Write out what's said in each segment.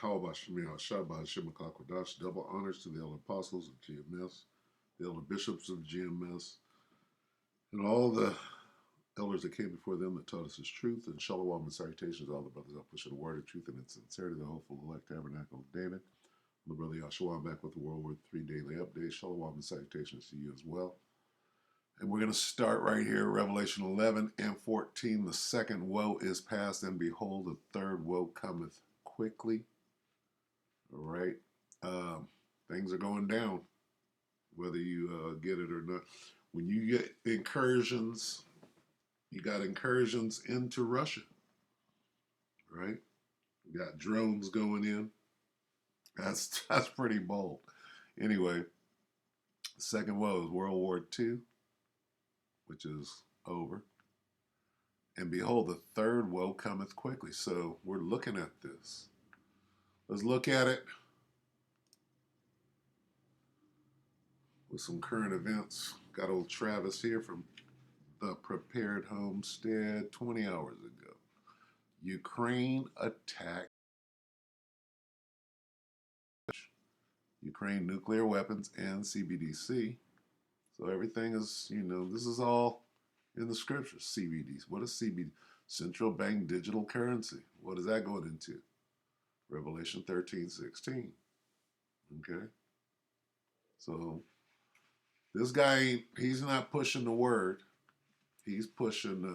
Yahweh Shemiah Shabbat Shemaklakwadash. Double honors to the elder apostles of GMS, the elder bishops of GMS, and all the elders that came before them that taught us his truth. And shalom and salutations to all the brothers out pushing the word of truth and in sincerity, the hopeful elect tabernacle of David. My brother Yahshua, I'm back with the WW3 Daily Update. Shalom and salutations to you as well. And we're going to start right here, Revelation 11 and 14. The second woe is past, and behold, the third woe cometh quickly. All right. Things are going down, whether you get it or not. When you get incursions, you got incursions into Russia, right? You got drones going in. That's pretty bold. Anyway, the second woe is World War II, which is over. And behold, the third woe cometh quickly. So we're looking at this. Let's look at it with some current events. Got old Travis here from the Prepared Homestead 20 hours ago. Ukraine attacked Ukraine nuclear weapons and CBDC. So everything is, this is all in the scriptures. CBDC. What is CBD? Central Bank Digital Currency. What is that going into? Revelation 13:16. Okay. So this guy, he's not pushing the word. He's pushing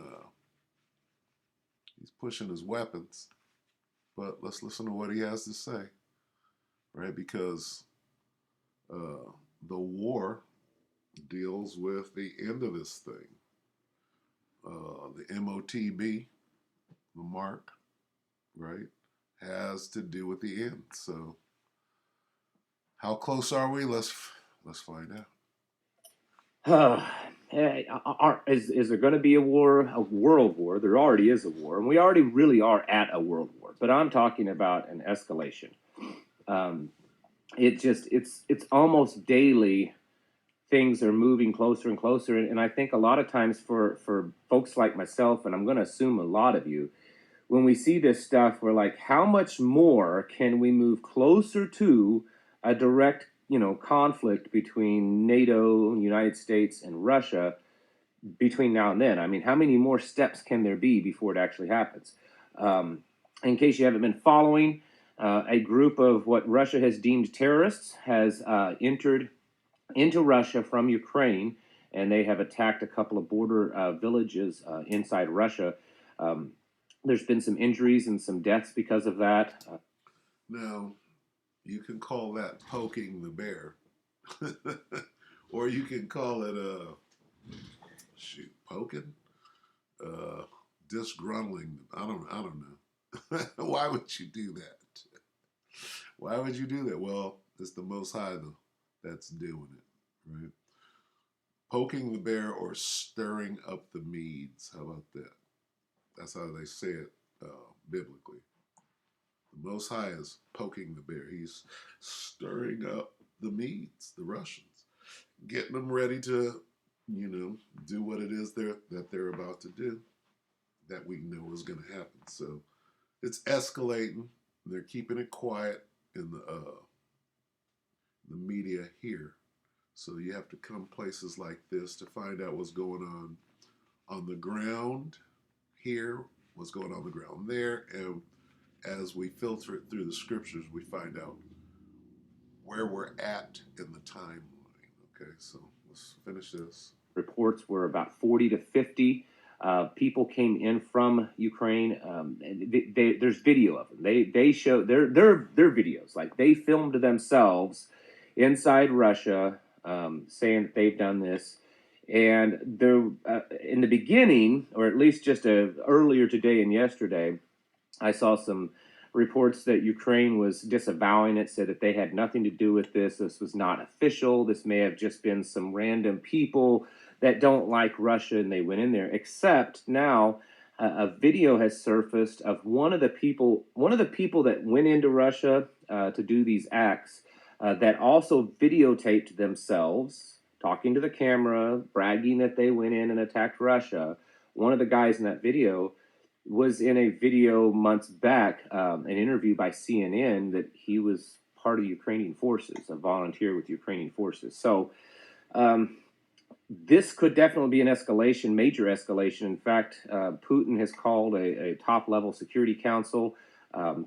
his weapons. But let's listen to what he has to say, right? Because the war deals with the end of this thing. The MOTB, the mark, right, has to do with the end. So how close are we? Let's find out. Is there going to be a war, a world war? There already is a war, and we already really are at a world war. But I'm talking about an escalation. It's almost daily. Things are moving closer and closer, and I think a lot of times for folks like myself, and I'm going to assume a lot of you, when we see this stuff, we're like, how much more can we move closer to a direct, conflict between NATO, United States, and Russia between now and then? I mean, how many more steps can there be before it actually happens? In case you haven't been following, a group of what Russia has deemed terrorists has entered into Russia from Ukraine, and they have attacked a couple of border villages inside Russia. There's been some injuries and some deaths because of that. Now, you can call that poking the bear, or you can call it poking, disgruntling. I don't know. Why would you do that? Why would you do that? Well, it's the Most High that's doing it, right? Poking the bear or stirring up the meads. How about that? That's how they say it biblically. The Most High is poking the bear. He's stirring up the Medes, the Russians, getting them ready to, do what it is that they're about to do, that we know is going to happen. So it's escalating. They're keeping it quiet in the media here. So you have to come places like this to find out what's going on the ground here, what's going on the ground there, and as we filter it through the scriptures, we find out where we're at in the timeline. Okay, so let's finish this. Reports were about 40 to 50 people came in from Ukraine. There's video of them. They show their videos, like they filmed themselves inside Russia, saying that they've done this. And there, in the beginning, or at least just earlier today and yesterday, I saw some reports that Ukraine was disavowing it, said that they had nothing to do with this. This was not official. This may have just been some random people that don't like Russia and they went in there. Except now a video has surfaced of one of the people that went into Russia to do these acts that also videotaped themselves talking to the camera, bragging that they went in and attacked Russia. One of the guys in that video was in a video months back, an interview by CNN, that he was part of the Ukrainian forces, a volunteer with Ukrainian forces. So um, this could definitely be an escalation, major escalation. In fact, Putin has called a top level security council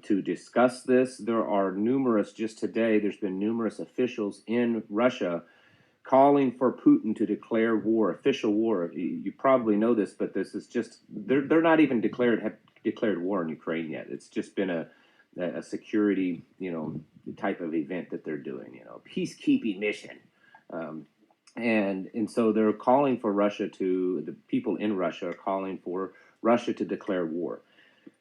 to discuss this. There are numerous, just today, there's been numerous officials in Russia calling for Putin to declare war, official war. You probably know this, but this is just, they're not even declared war in Ukraine yet. It's just been a security, type of event that they're doing, peacekeeping mission. Um, and so they're calling for the people in Russia are calling for Russia to declare war.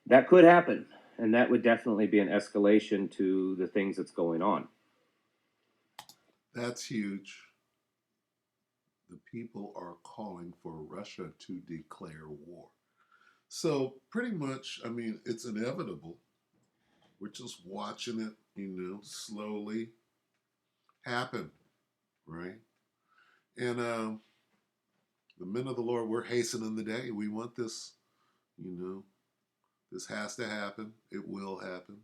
That could happen, and that would definitely be an escalation to the things that's going on. That's huge. The people are calling for Russia to declare war. So pretty much, I mean, it's inevitable. We're just watching it, slowly happen, right? And the men of the Lord, we're hastening the day. We want this, you know, this has to happen. It will happen.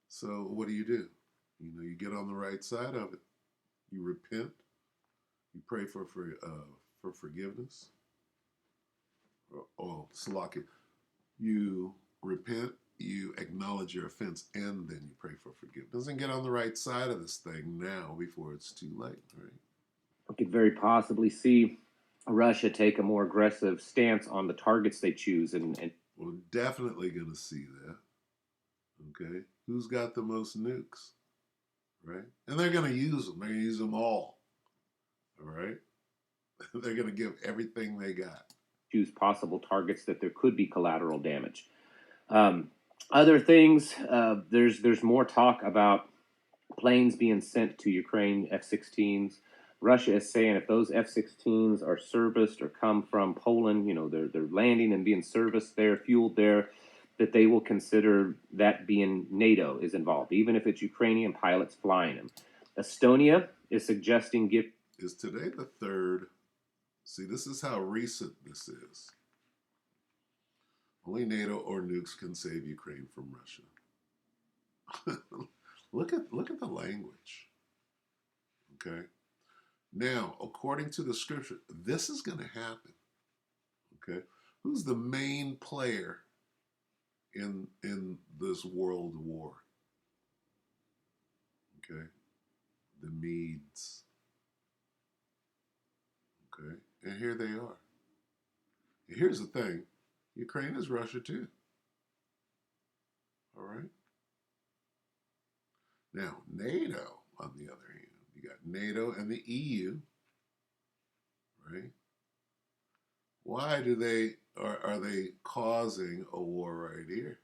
So what do? You get on the right side of it. You repent. You pray for forgiveness. Salaki. You repent. You acknowledge your offense, and then you pray for forgiveness, and get on the right side of this thing now before it's too late. Right? We could very possibly see Russia take a more aggressive stance on the targets they choose, and We're definitely going to see that. Okay, who's got the most nukes? Right, and they're going to use them. They're going to use them all. All right, they're going to give everything they got. choose possible targets that there could be collateral damage. Um, Other things, there's more talk about planes being sent to Ukraine, F-16s. Russia is saying if those F-16s are serviced or come from Poland, they're landing and being serviced there, fueled there, that they will consider that being NATO is involved, even if it's Ukrainian pilots flying them. Estonia is suggesting give. Is today the 3rd? See, this is how recent this is. Only NATO or nukes can save Ukraine from Russia. look at the language. Okay. Now, according to the scripture, this is going to happen. Okay. Who's the main player in this world war? Okay. The Medes. Okay. And here they are. And here's the thing. Ukraine is Russia too. All right. Now, NATO, on the other hand, you got NATO and the EU, right? Why are they causing a war right here?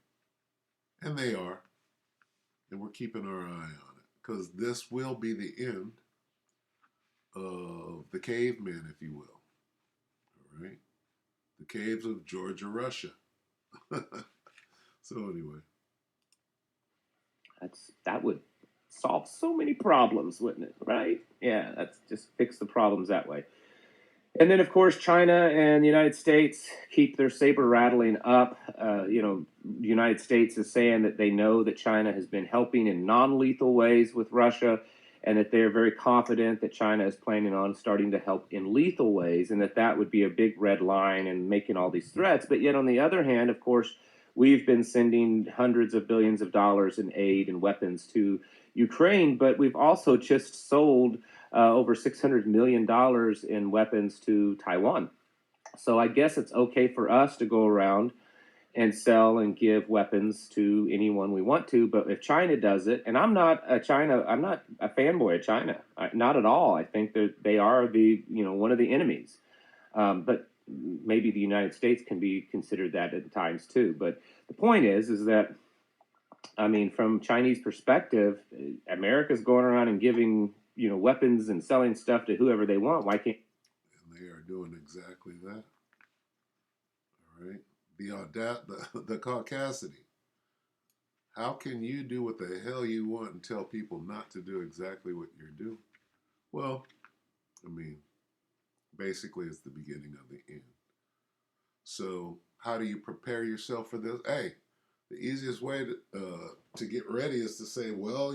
And they are, and we're keeping our eye on it because this will be the end of the cavemen, if you will. All right, the caves of Georgia, Russia. So anyway, That would solve so many problems, wouldn't it? Right? Yeah, that's just fix the problems that way. And then, of course, China and the United States keep their saber rattling up. The United States is saying that they know that China has been helping in non-lethal ways with Russia, and that they are very confident that China is planning on starting to help in lethal ways, and that would be a big red line and making all these threats. But yet, on the other hand, of course, we've been sending hundreds of billions of dollars in aid and weapons to Ukraine, but we've also just sold over $600 million in weapons to Taiwan. So I guess it's okay for us to go around and sell and give weapons to anyone we want to. But if China does it, and I'm not a fanboy of China, not at all. I think that they are one of the enemies. But maybe the United States can be considered that at times too. But the point is that, I mean, from Chinese perspective, America's going around and giving weapons and selling stuff to whoever they want. Why can't? And they are doing exactly that. All right, the caucasity. How can you do what the hell you want and tell people not to do exactly what you're doing? Well, I mean, basically, it's the beginning of the end. So, how do you prepare yourself for this? Hey, the easiest way to get ready is to say, well,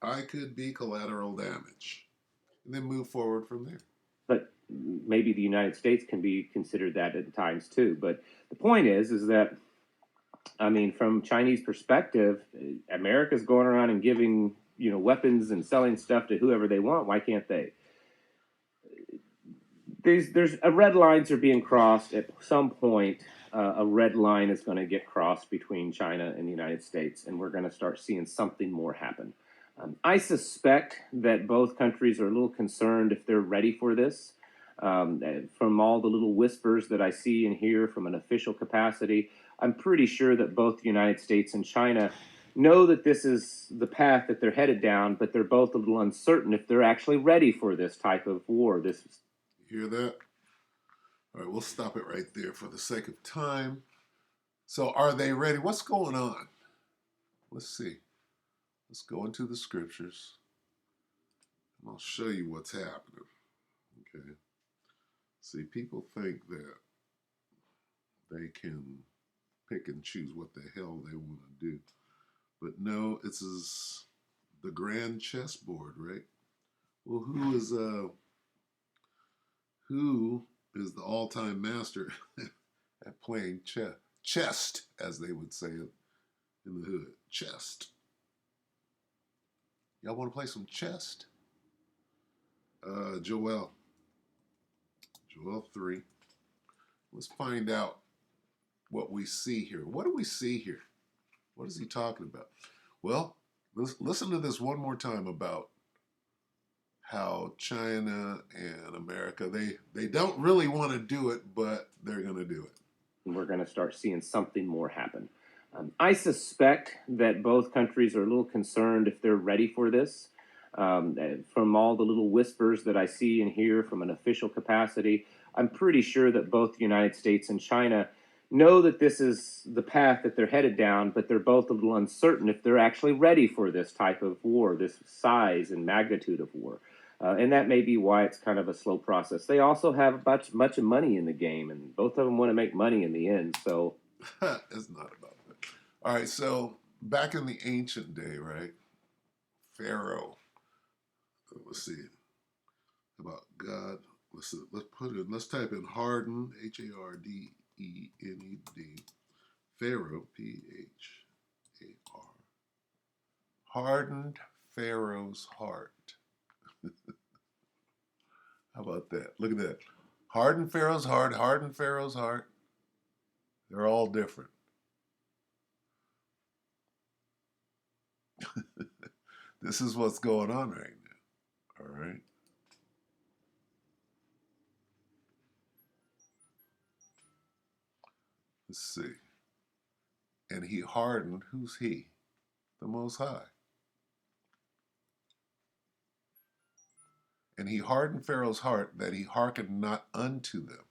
I could be collateral damage, and then move forward from there. But maybe the United States can be considered that at times too. But the point is that I mean, from Chinese perspective, America's going around and giving weapons and selling stuff to whoever they want. Why can't they? There's red lines are being crossed at some point. A red line is going to get crossed between China and the United States, and we're going to start seeing something more happen. I suspect that both countries are a little concerned if they're ready for this. From all the little whispers that I see and hear from an official capacity, I'm pretty sure that both the United States and China know that this is the path that they're headed down, but they're both a little uncertain if they're actually ready for this type of war. You hear that? All right, we'll stop it right there for the sake of time. So, are they ready? What's going on? Let's see. Let's go into the scriptures, and I'll show you what's happening. Okay. See, people think that they can pick and choose what the hell they want to do. But no, it's the grand chessboard, right? Well, who is the all-time master at playing chest, as they would say it in the hood? Chest. Y'all want to play some chest? Joel 3. Let's find out what we see here. What do we see here? What is he talking about? Well, let's listen to this one more time about how China and America, they don't really want to do it, but they're going to do it. And we're going to start seeing something more happen. I suspect that both countries are a little concerned if they're ready for this. From all the little whispers that I see and hear from an official capacity, I'm pretty sure that both the United States and China know that this is the path that they're headed down, but they're both a little uncertain if they're actually ready for this type of war, this size and magnitude of war. And that may be why it's kind of a slow process. They also have much money in the game, and both of them want to make money in the end. So it's not about that. All right, so back in the ancient day, right? Pharaoh. Let's see about God. Let's put it. Let's type in hardened, Hardened. Pharaoh, Phar. Hardened Pharaoh's heart. How about that? Look at that. Hardened Pharaoh's heart, hardened Pharaoh's heart. They're all different. This is what's going on right now. All right. Let's see. And he hardened, who's he? The Most High. And he hardened Pharaoh's heart that he hearkened not unto them,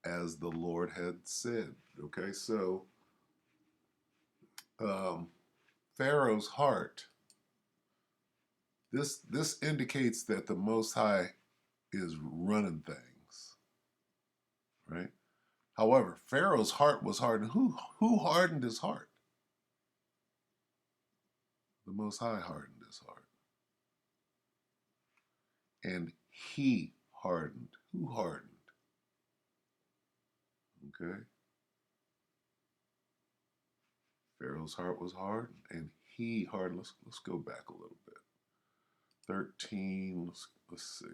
as the Lord had said. Okay, so Pharaoh's heart. This indicates that the Most High is running things, right? However, Pharaoh's heart was hardened. Who hardened his heart? The Most High hardened his heart. And he hardened. Who hardened? Okay. Pharaoh's heart was hardened, and he hardened. Let's go back a little bit. 13. Let's see.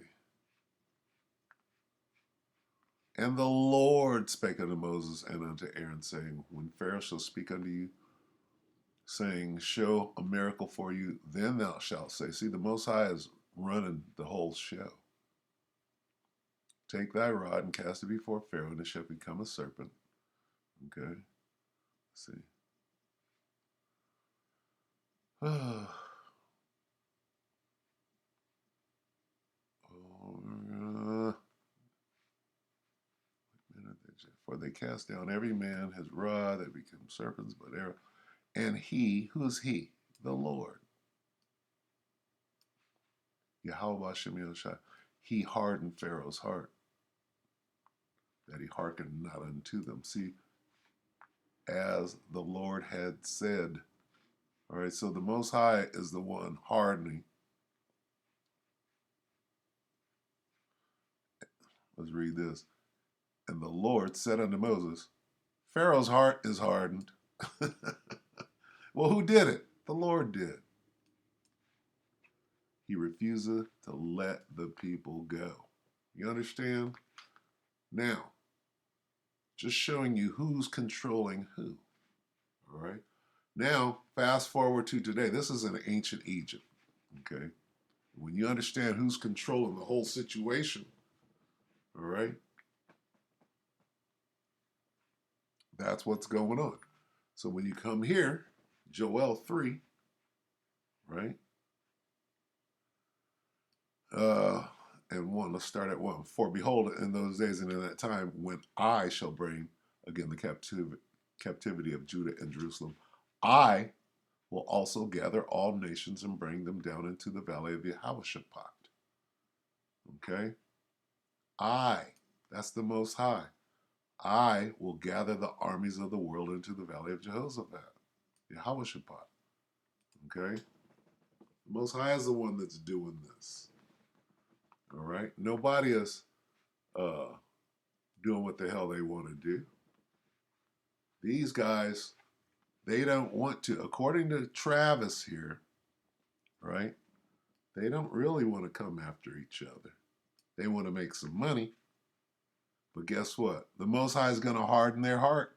And the Lord spake unto Moses and unto Aaron, saying, when Pharaoh shall speak unto you, saying, show a miracle for you, then thou shalt say. See, the Most High is running the whole show. Take thy rod and cast it before Pharaoh, and it shall become a serpent. Okay. Let's see. For they cast down every man his rod, they become serpents, but arrow. And he, who is he? The Lord. Yahweh Shem Yahushua. He hardened Pharaoh's heart, that he hearkened not unto them. See, as the Lord had said. All right, so the Most High is the one hardening. Let's read this. And the Lord said unto Moses, Pharaoh's heart is hardened. Well, who did it? The Lord did. He refuses to let the people go. You understand? Now, just showing you who's controlling who. All right? Now, fast forward to today. This is in ancient Egypt. Okay? When you understand who's controlling the whole situation, all right, that's what's going on. So when you come here, Joel 3, right, and 1, let's start at 1. For behold, in those days and in that time, when I shall bring again the captivity of Judah and Jerusalem, I will also gather all nations and bring them down into the valley of Jehoshaphat. Okay? That's the Most High. I will gather the armies of the world into the valley of Jehoshaphat. Jehoshaphat. Okay? The Most High is the one that's doing this. All right? Nobody is doing what the hell they want to do. These guys, they don't want to. According to Travis here, right? They don't really want to come after each other. They want to make some money. But guess what? The Most High is going to harden their heart.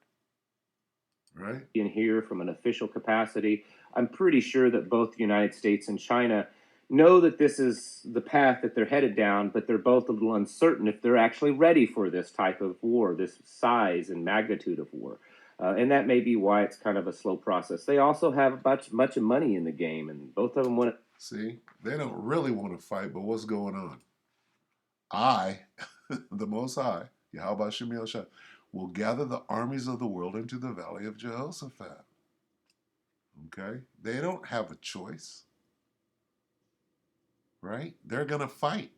Right? In here from an official capacity, I'm pretty sure that both the United States and China know that this is the path that they're headed down, but they're both a little uncertain if they're actually ready for this type of war, this size and magnitude of war. And that may be why it's kind of a slow process. They also have much money in the game, and both of them want to. See, they don't really want to fight, but what's going on? I, the Most High, Yahweh Shem Yahushua, will gather the armies of the world into the valley of Jehoshaphat. Okay? They don't have a choice. Right? They're going to fight.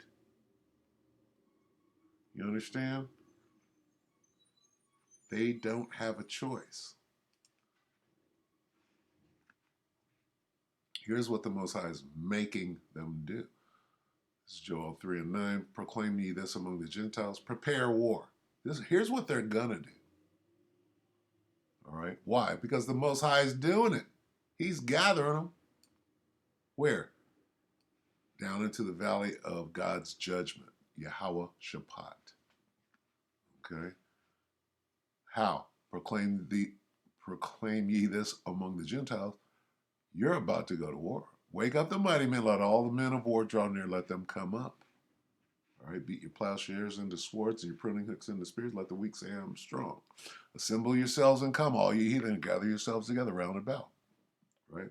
You understand? They don't have a choice. Here's what the Most High is making them do. This is Joel 3 and 9. Proclaim ye this among the Gentiles. Prepare war. Here's what they're going to do. All right? Why? Because the Most High is doing it. He's gathering them. Where? Down into the valley of God's judgment. Yahweh Shaphat. Okay? How? Proclaim ye this among the Gentiles. You're about to go to war. Wake up the mighty men. Let all the men of war draw near. Let them come up. All right, beat your plowshares into swords and your pruning hooks into spears. Let the weak say, I am strong. Assemble yourselves and come, all you heathen, and gather yourselves together round about. Right?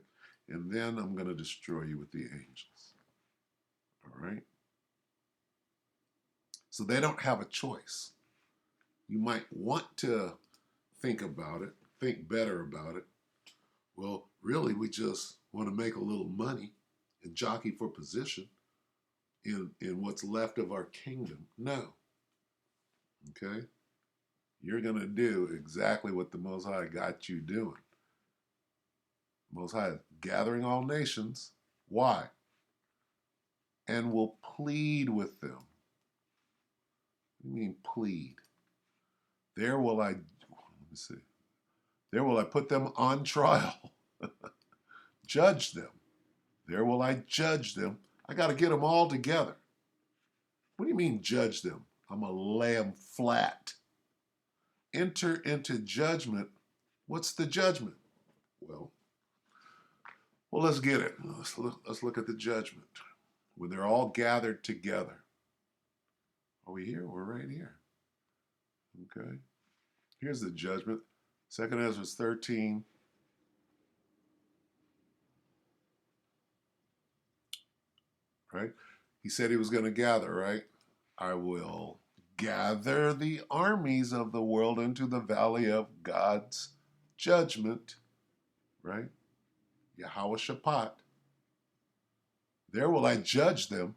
And then I'm going to destroy you with the angels. All right? So they don't have a choice. You might want to think about it, think better about it. Well, really, we just want to make a little money and jockey for position in what's left of our kingdom. No. Okay? You're going to do exactly what the Most High got you doing. Most High is gathering all nations. Why? And will plead with them. What do you mean plead? There will I, let me see. There will I put them on trial. Judge them. There will I judge them. I got to get them all together. What do you mean judge them? I'm going to lay them flat. Enter into judgment. What's the judgment? Well, let's get it. Let's look at the judgment. When they're all gathered together. Are we here? We're right here. Okay. Here's the judgment. 2nd Ezra 13. Right? He said he was going to gather, right? I will gather the armies of the world into the valley of God's judgment, right? Yahweh Shaphat. There will I judge them.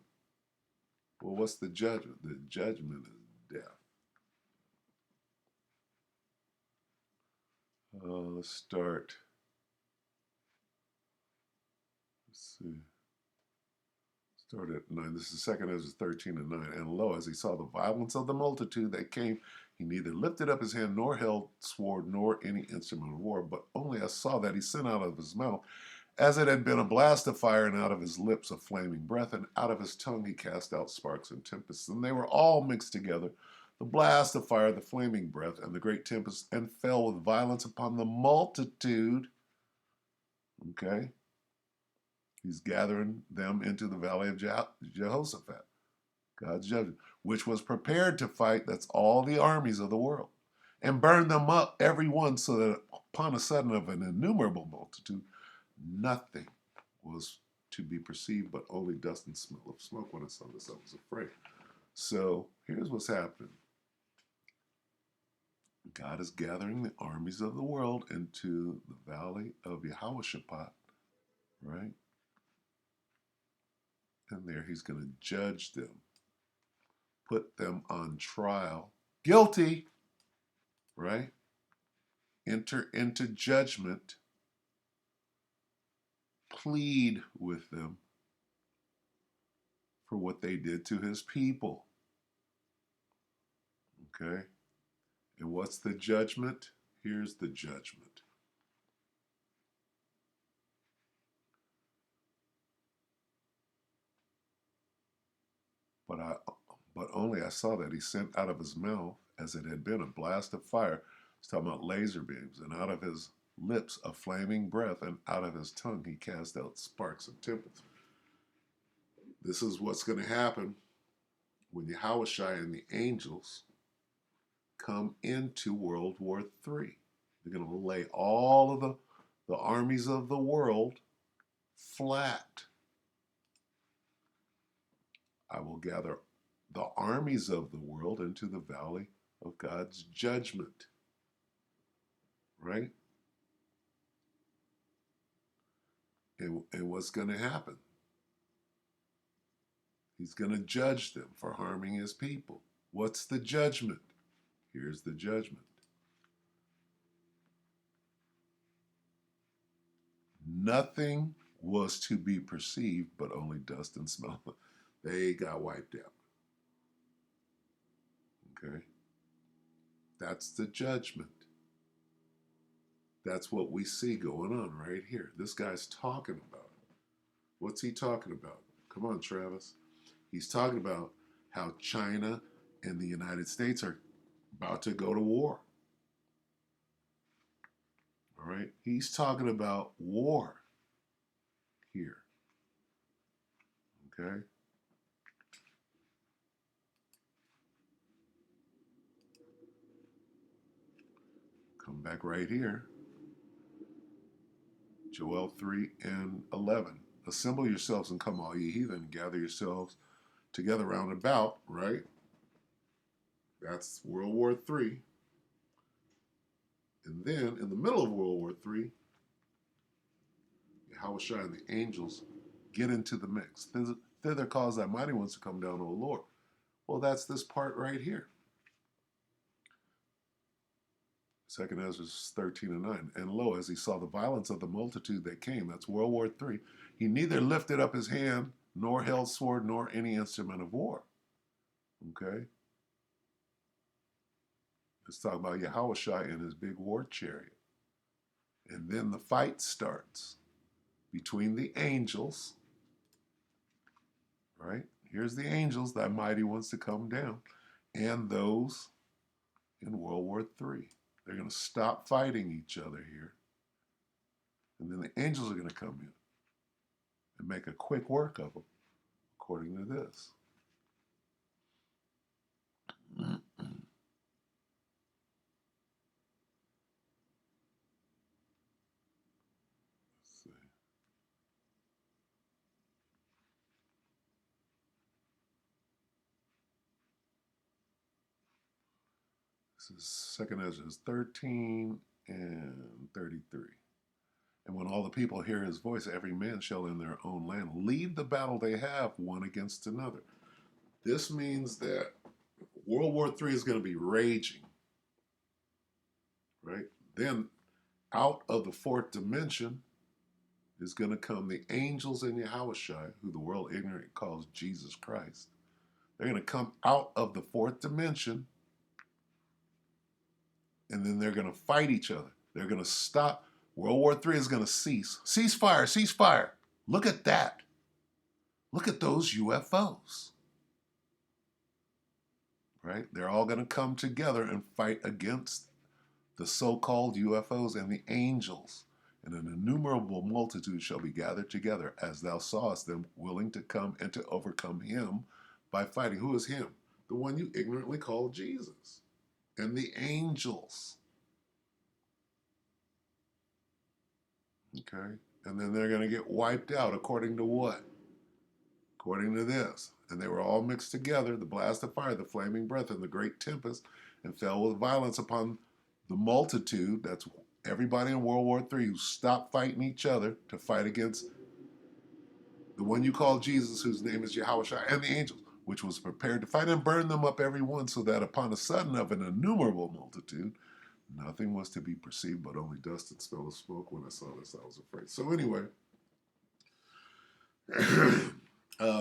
Well, what's the judgment? The judgment is death. Let's start. Let's see. Start at 9. This is 2nd Ezra 13 and 9. And lo, as he saw the violence of the multitude that came, he neither lifted up his hand nor held sword nor any instrument of war, but only I saw that he sent out of his mouth, as it had been a blast of fire, and out of his lips a flaming breath, and out of his tongue he cast out sparks and tempests. And they were all mixed together, the blast of fire, the flaming breath, and the great tempest, and fell with violence upon the multitude. Okay? He's gathering them into the valley of Jehoshaphat, God's judgment, which was prepared to fight, that's all the armies of the world, and burned them up, every one, so that upon a sudden of an innumerable multitude, nothing was to be perceived but only dust and smell of smoke. When I saw this, I was afraid. So here's what's happening. God is gathering the armies of the world into the valley of Jehoshaphat, right? And there he's going to judge them, put them on trial, guilty, right? Enter into judgment, plead with them for what they did to his people. Okay? And what's the judgment? Here's the judgment. But only I saw that he sent out of his mouth, as it had been a blast of fire. He's talking about laser beams, and out of his lips a flaming breath, and out of his tongue he cast out sparks and tempests. This is what's going to happen when Yahushua and the angels come into World War III. They're going to lay all of the armies of the world flat. I will gather the armies of the world into the valley of God's judgment. Right? And what's going to happen? He's going to judge them for harming his people. What's the judgment? Here's the judgment. Nothing was to be perceived but only dust and smell. They got wiped out. Okay? That's the judgment. That's what we see going on right here. This guy's talking about it. What's he talking about? Come on, Travis. He's talking about how China and the United States are about to go to war. All right? He's talking about war here. Okay? Come back right here. Joel 3 and 11. Assemble yourselves and come, all ye heathen, gather yourselves together round about, right? That's World War III. And then in the middle of World War III, Yahushua and the angels get into the mix. Thither cause thy mighty ones to come down, O Lord. Well, that's this part right here. 2nd Ezra 13 and 9. And lo, as he saw the violence of the multitude that came, that's World War III, he neither lifted up his hand, nor held sword, nor any instrument of war. Okay? Let's talk about Yahushua and his big war chariot. And then the fight starts between the angels, right? Here's the angels, thy mighty ones to come down, and those in World War III. They're going to stop fighting each other here. And then the angels are going to come in and make a quick work of them, according to this. Let's see. This is 2nd Ezra 13 and 33. And when all the people hear his voice, every man shall in their own land leave the battle they have one against another. This means that World War III is going to be raging, right? Then out of the fourth dimension is going to come the angels in Yahushua, who the world ignorant calls Jesus Christ. They're going to come out of the fourth dimension, and then they're going to fight each other. They're going to stop. World War III is going to cease. Ceasefire, ceasefire. Look at that. Look at those UFOs. Right? They're all going to come together and fight against the so-called UFOs and the angels. And an innumerable multitude shall be gathered together, as thou sawest them, willing to come and to overcome him by fighting. Who is him? The one you ignorantly call Jesus. And the angels. Okay? And then they're going to get wiped out according to what? According to this. And they were all mixed together, the blast of fire, the flaming breath, and the great tempest, and fell with violence upon the multitude. That's everybody in World War III who stopped fighting each other to fight against the one you call Jesus, whose name is Yahushua, and the angels, which was prepared to fight and burn them up every one, so that upon a sudden of an innumerable multitude, nothing was to be perceived but only dust and smell of smoke. When I saw this, I was afraid. So anyway,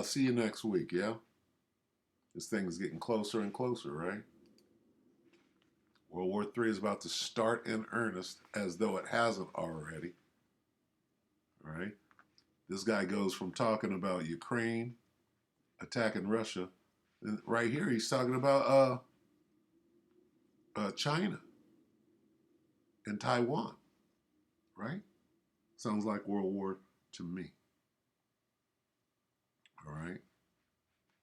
see you next week, yeah? This thing is getting closer and closer, right? World War III is about to start in earnest, as though it hasn't already. All right? This guy goes from talking about Ukraine attacking Russia, and right here he's talking about China and Taiwan, right? Sounds like World War to me. All right?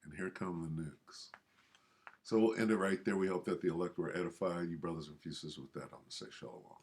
And here come the nukes. So we'll end it right there. We hope that the elect were edified. You brothers and sisters, with that, I'm going to say shalom.